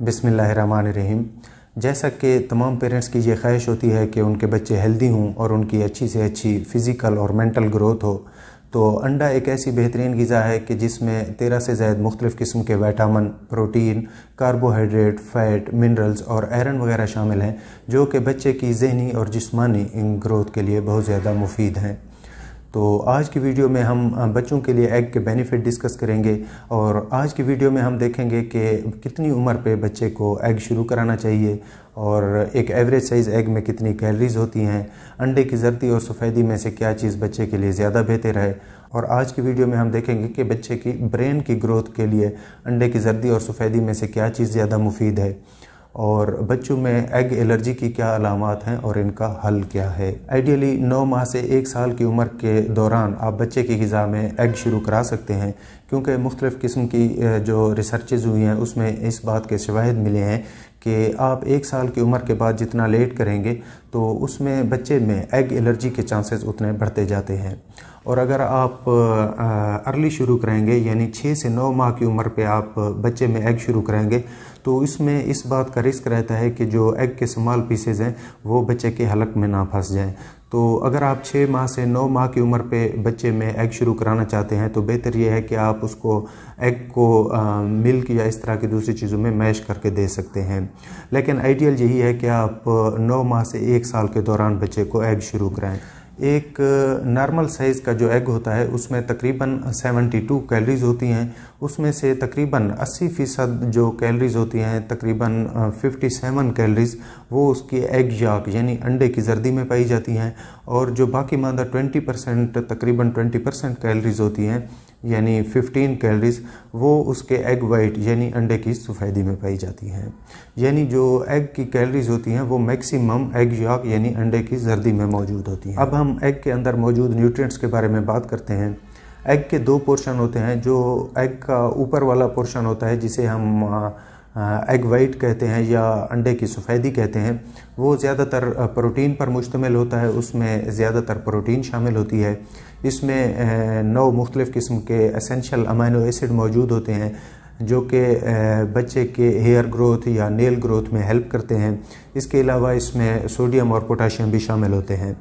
बिस्मिल्लाहिर्रहमानिर्रहीम। जैसा कि तमाम पेरेंट्स की ये ख्वाहिश होती है कि उनके बच्चे हेल्दी हों और उनकी अच्छी से अच्छी फ़िज़िकल और मेंटल ग्रोथ हो, तो अंडा एक ऐसी बेहतरीन ग़िज़ा है कि जिसमें 13 से ज़ायद मुख्तलिफ़ किस्म के vitamin, protein, carbohydrate, fat, minerals और आयरन वगैरह शामिल हैं, जो कि बच्चे की ज़हनी और जिस्मानी ग्रोथ के लिए बहुत ज़्यादा मुफीद हैं। तो आज की वीडियो में हम बच्चों के लिए एग के बेनिफिट डिस्कस करेंगे और आज की वीडियो में हम देखेंगे कि कितनी उम्र पे बच्चे को एग शुरू कराना चाहिए और एक एवरेज साइज़ एग में कितनी कैलोरीज होती हैं, अंडे की जर्दी और सफ़ेदी में से क्या चीज़ बच्चे के लिए ज़्यादा बेहतर है। और आज की वीडियो में हम देखेंगे कि बच्चे की ब्रेन की ग्रोथ के लिए अंडे की जर्दी और सफ़ेदी में से क्या चीज़ ज़्यादा मुफीद है और बच्चों में एग एलर्जी की क्या अलामात हैं और इनका हल क्या है। आइडियली 9 माह से 1 साल की उम्र के दौरान आप बच्चे की ग़िज़ा में एग शुरू करा सकते हैं, क्योंकि मुख्तलिफ़ किस्म की जो रिसर्चेज़ हुई हैं उसमें इस बात के शवाहिद मिले हैं कि आप 1 साल की उम्र के बाद जितना लेट करेंगे तो उसमें बच्चे में एग एलर्जी के चांसेस उतने बढ़ते जाते हैं। और अगर आप अर्ली शुरू करेंगे यानी 6 से 9 माह की उम्र पे आप बच्चे में एग शुरू करेंगे तो इसमें इस बात का रिस्क रहता है कि जो एग के स्मॉल पीसेज हैं वो बच्चे के हलक में ना फंस जाएं। तो अगर आप 6 माह से 9 माह की उम्र पे बच्चे में एग शुरू कराना चाहते हैं तो बेहतर ये है कि आप उसको एग को मिल्क या इस तरह की दूसरी चीज़ों में मैश करके दे सकते हैं। लेकिन आइडियल यही है कि आप 9 माह से 1 साल के दौरान बच्चे को एग शुरू कराएं। एक नॉर्मल साइज़ का जो एग होता है उसमें तकरीबन 72 कैलोरीज होती हैं, उसमें से तकरीबन 80% जो कैलोरीज होती हैं, तकरीबन 57 कैलोरीज वो उसकी एग याक यानी अंडे की जर्दी में पाई जाती हैं और जो बाकी मादा 20% तकरीबन 20% कैलोरीज होती हैं यानी 15 कैलोरीज वो उसके एग वाइट यानी अंडे की सफ़ेदी में पाई जाती हैं। यानी जो एग की कैलोरीज होती हैं वो मैक्सिमम एग याक यानी अंडे की जर्दी में मौजूद होती हैं। अब हम एग के अंदर मौजूद न्यूट्रिएंट्स के बारे में बात करते हैं। एग के 2 पोर्शन होते हैं। जो एग का ऊपर वाला पोर्शन होता है जिसे हम एग वाइट कहते हैं या अंडे की सफ़ेदी कहते हैं, वो ज़्यादातर प्रोटीन पर मुश्तमिल होता है, उसमें ज़्यादातर प्रोटीन शामिल होती है। इसमें 9 मुख्तलिफ़ किस्म के एसेंशियल अमीनो एसिड मौजूद होते हैं जो कि बच्चे के हेयर ग्रोथ या नेल ग्रोथ में हेल्प करते हैं। इसके अलावा इसमें सोडियम और पोटाशियम भी शामिल होते हैं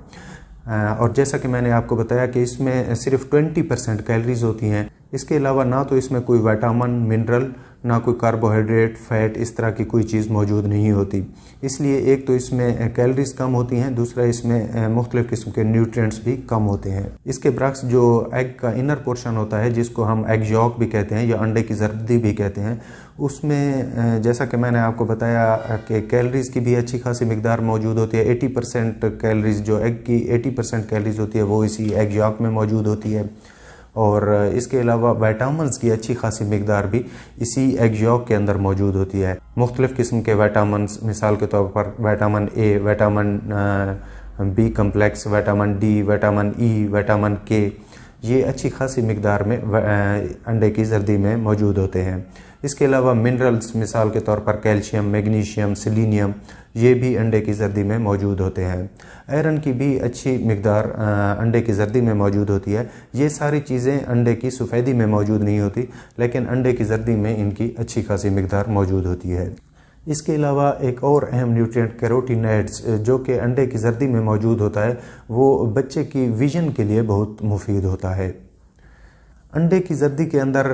और जैसा कि मैंने आपको बताया कि इसमें सिर्फ 20% कैलोरीज होती हैं। इसके अलावा ना तो इसमें कोई विटामिन, मिनरल, ना कोई कार्बोहाइड्रेट, फ़ैट इस तरह की कोई चीज़ मौजूद नहीं होती। इसलिए एक तो इसमें कैलोरीज कम होती हैं, दूसरा इसमें मुख्तलिफ़ किस्म के न्यूट्रिएंट्स भी कम होते हैं। इसके बरक्स जो एग का इनर पोर्शन होता है जिसको हम एग यॉक भी कहते हैं या अंडे की जर्दी भी कहते हैं, उसमें जैसा कि मैंने आपको बताया कि कैलोरीज़ की भी अच्छी खासी मिकदार मौजूद होती है। 80% कैलोरीज़ जो एग की 80% कैलोरीज़ होती है वो इसी एग यॉक में मौजूद होती है और इसके अलावा विटामिन्स की अच्छी खासी मिकदार भी इसी एग यॉक के अंदर मौजूद होती है। मुख्तलिफ़ किस्म के विटामिन्स, मिसाल के तौर पर vitamin A, vitamin B complex, vitamin D, vitamin E, vitamin K, ये अच्छी खासी मिकदार में अंडे की जर्दी में मौजूद होते हैं। इसके अलावा मिनरल्स, मिसाल के तौर पर कैल्शियम, मैग्नीशियम, सेलेनियम, ये भी अंडे की जर्दी में मौजूद होते हैं। आयरन की भी अच्छी मिकदार अंडे की जर्दी में मौजूद होती है। ये सारी चीज़ें अंडे की सफ़ेदी में मौजूद नहीं होती, लेकिन अंडे की जर्दी में इनकी अच्छी खासी मिकदार मौजूद होती है। इसके अलावा एक और अहम न्यूट्रिएंट कैरोटीनॉइड्स जो कि अंडे की जर्दी में मौजूद होता है, वो बच्चे की विजन के लिए बहुत मुफीद होता है। अंडे की जर्दी के अंदर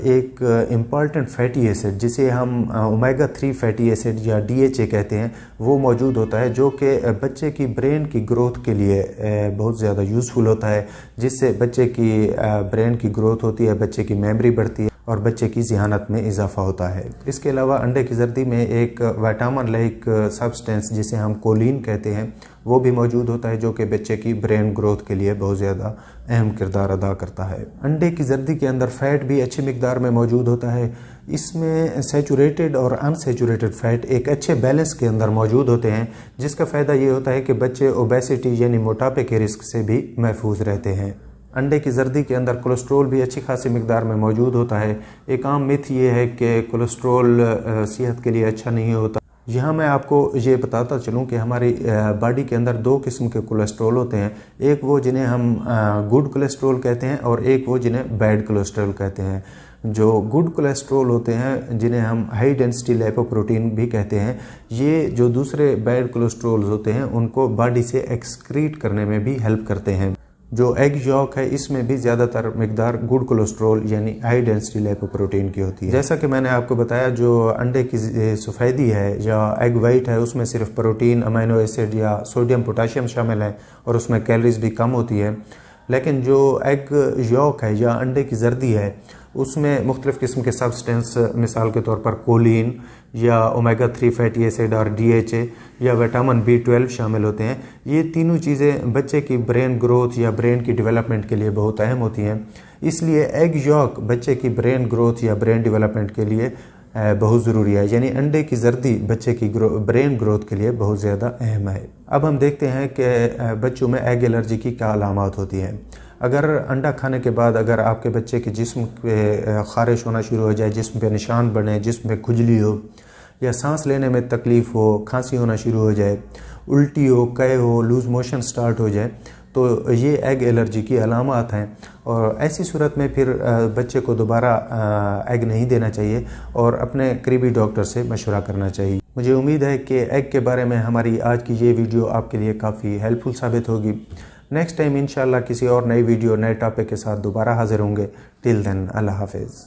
एक इम्पॉर्टेंट फैटी एसिड जिसे हम ओमेगा 3 फैटी एसिड या DHA कहते हैं वो मौजूद होता है, जो कि बच्चे की ब्रेन की ग्रोथ के लिए बहुत ज़्यादा यूज़फुल होता है, जिससे बच्चे की ब्रेन की ग्रोथ होती है, बच्चे की मेमोरी बढ़ती है और बच्चे की ज़हानत में इजाफा होता है। इसके अलावा अंडे की जर्दी में एक विटामिन लाइक सब्सटेंस जिसे हम कोलिन कहते हैं वो भी मौजूद होता है, जो कि बच्चे की ब्रेन ग्रोथ के लिए बहुत ज़्यादा अहम किरदार अदा करता है। अंडे की जर्दी के अंदर फ़ैट भी अच्छी मिकदार में मौजूद होता है। इसमें सैचुरेटेड और अनसैचुरेटेड फ़ैट एक अच्छे बैलेंस के अंदर मौजूद होते हैं, जिसका फ़ायदा ये होता है कि बच्चे ओबेसिटी यानी मोटापे के रिस्क से भी महफूज रहते हैं। अंडे की जर्दी के अंदर कोलेस्ट्रॉल भी अच्छी खासी मिकदार में मौजूद होता है। एक आम मिथ ये है कि कोलेस्ट्रॉल सेहत के लिए अच्छा नहीं होता। यहाँ मैं आपको ये बताता चलूँ कि हमारी बॉडी के अंदर 2 किस्म के कोलेस्ट्रॉल होते हैं। एक वो जिन्हें हम गुड कोलेस्ट्रॉल कहते हैं और एक वो जिन्हें बैड कोलेस्ट्रॉल कहते हैं। जो गुड कोलेस्ट्रॉल होते हैं, जिन्हें हम हाई डेंसिटी लिपोप्रोटीन भी कहते हैं, ये जो दूसरे बैड कोलेस्ट्रॉल होते हैं उनको बॉडी से एक्सक्रीट करने में भी हेल्प करते हैं। जो एग यॉक है इसमें भी ज़्यादातर मिकदार गुड कोलेस्ट्रॉल यानी हाई डेंसिटी लिपोप्रोटीन की होती है। जैसा कि मैंने आपको बताया, जो अंडे की सफ़ेदी है या एग वाइट है उसमें सिर्फ प्रोटीन, अमीनो एसिड या सोडियम पोटाशियम शामिल है और उसमें कैलोरीज भी कम होती है। लेकिन जो एग यॉक है या अंडे की जर्दी है उसमें मुख्तलिफ़ किस्म के सब्सटेंस, मिसाल के तौर पर कोलिन या ओमेगा 3 फैटी एसिड और DHA या विटामिन B12 शामिल होते हैं। ये तीनों चीज़ें बच्चे की ब्रेन ग्रोथ या ब्रेन की डेवलपमेंट के लिए बहुत अहम होती हैं। इसलिए एग यॉक बच्चे की ब्रेन ग्रोथ या ब्रेन डेवलपमेंट के लिए बहुत ज़रूरी है, यानी अंडे की जर्दी बच्चे की ब्रेन ग्रोथ के लिए बहुत ज़्यादा अहम है। अब हम देखते हैं कि बच्चों में एग एलर्जी की क्या अलामात होती हैं। अगर अंडा खाने के बाद अगर आपके बच्चे के जिस्म पे ख़ारिश होना शुरू हो जाए, जिस्म पे निशान बने, जिस्म में खुजली हो या सांस लेने में तकलीफ़ हो, खांसी होना शुरू हो जाए, उल्टी हो, कै हो, लूज़ मोशन स्टार्ट हो जाए, तो ये एग एलर्जी की अलामात हैं। और ऐसी सूरत में फिर बच्चे को दोबारा एग नहीं देना चाहिए और अपने करीबी डॉक्टर से मशवरा करना चाहिए। मुझे उम्मीद है कि एग के बारे में हमारी आज की ये वीडियो आपके लिए काफ़ी हेल्पफुल साबित होगी। नेक्स्ट टाइम इंशाल्लाह किसी और नई वीडियो, नए टॉपिक के साथ दोबारा हाजिर होंगे। टिल देन, अल्लाह हाफिज़।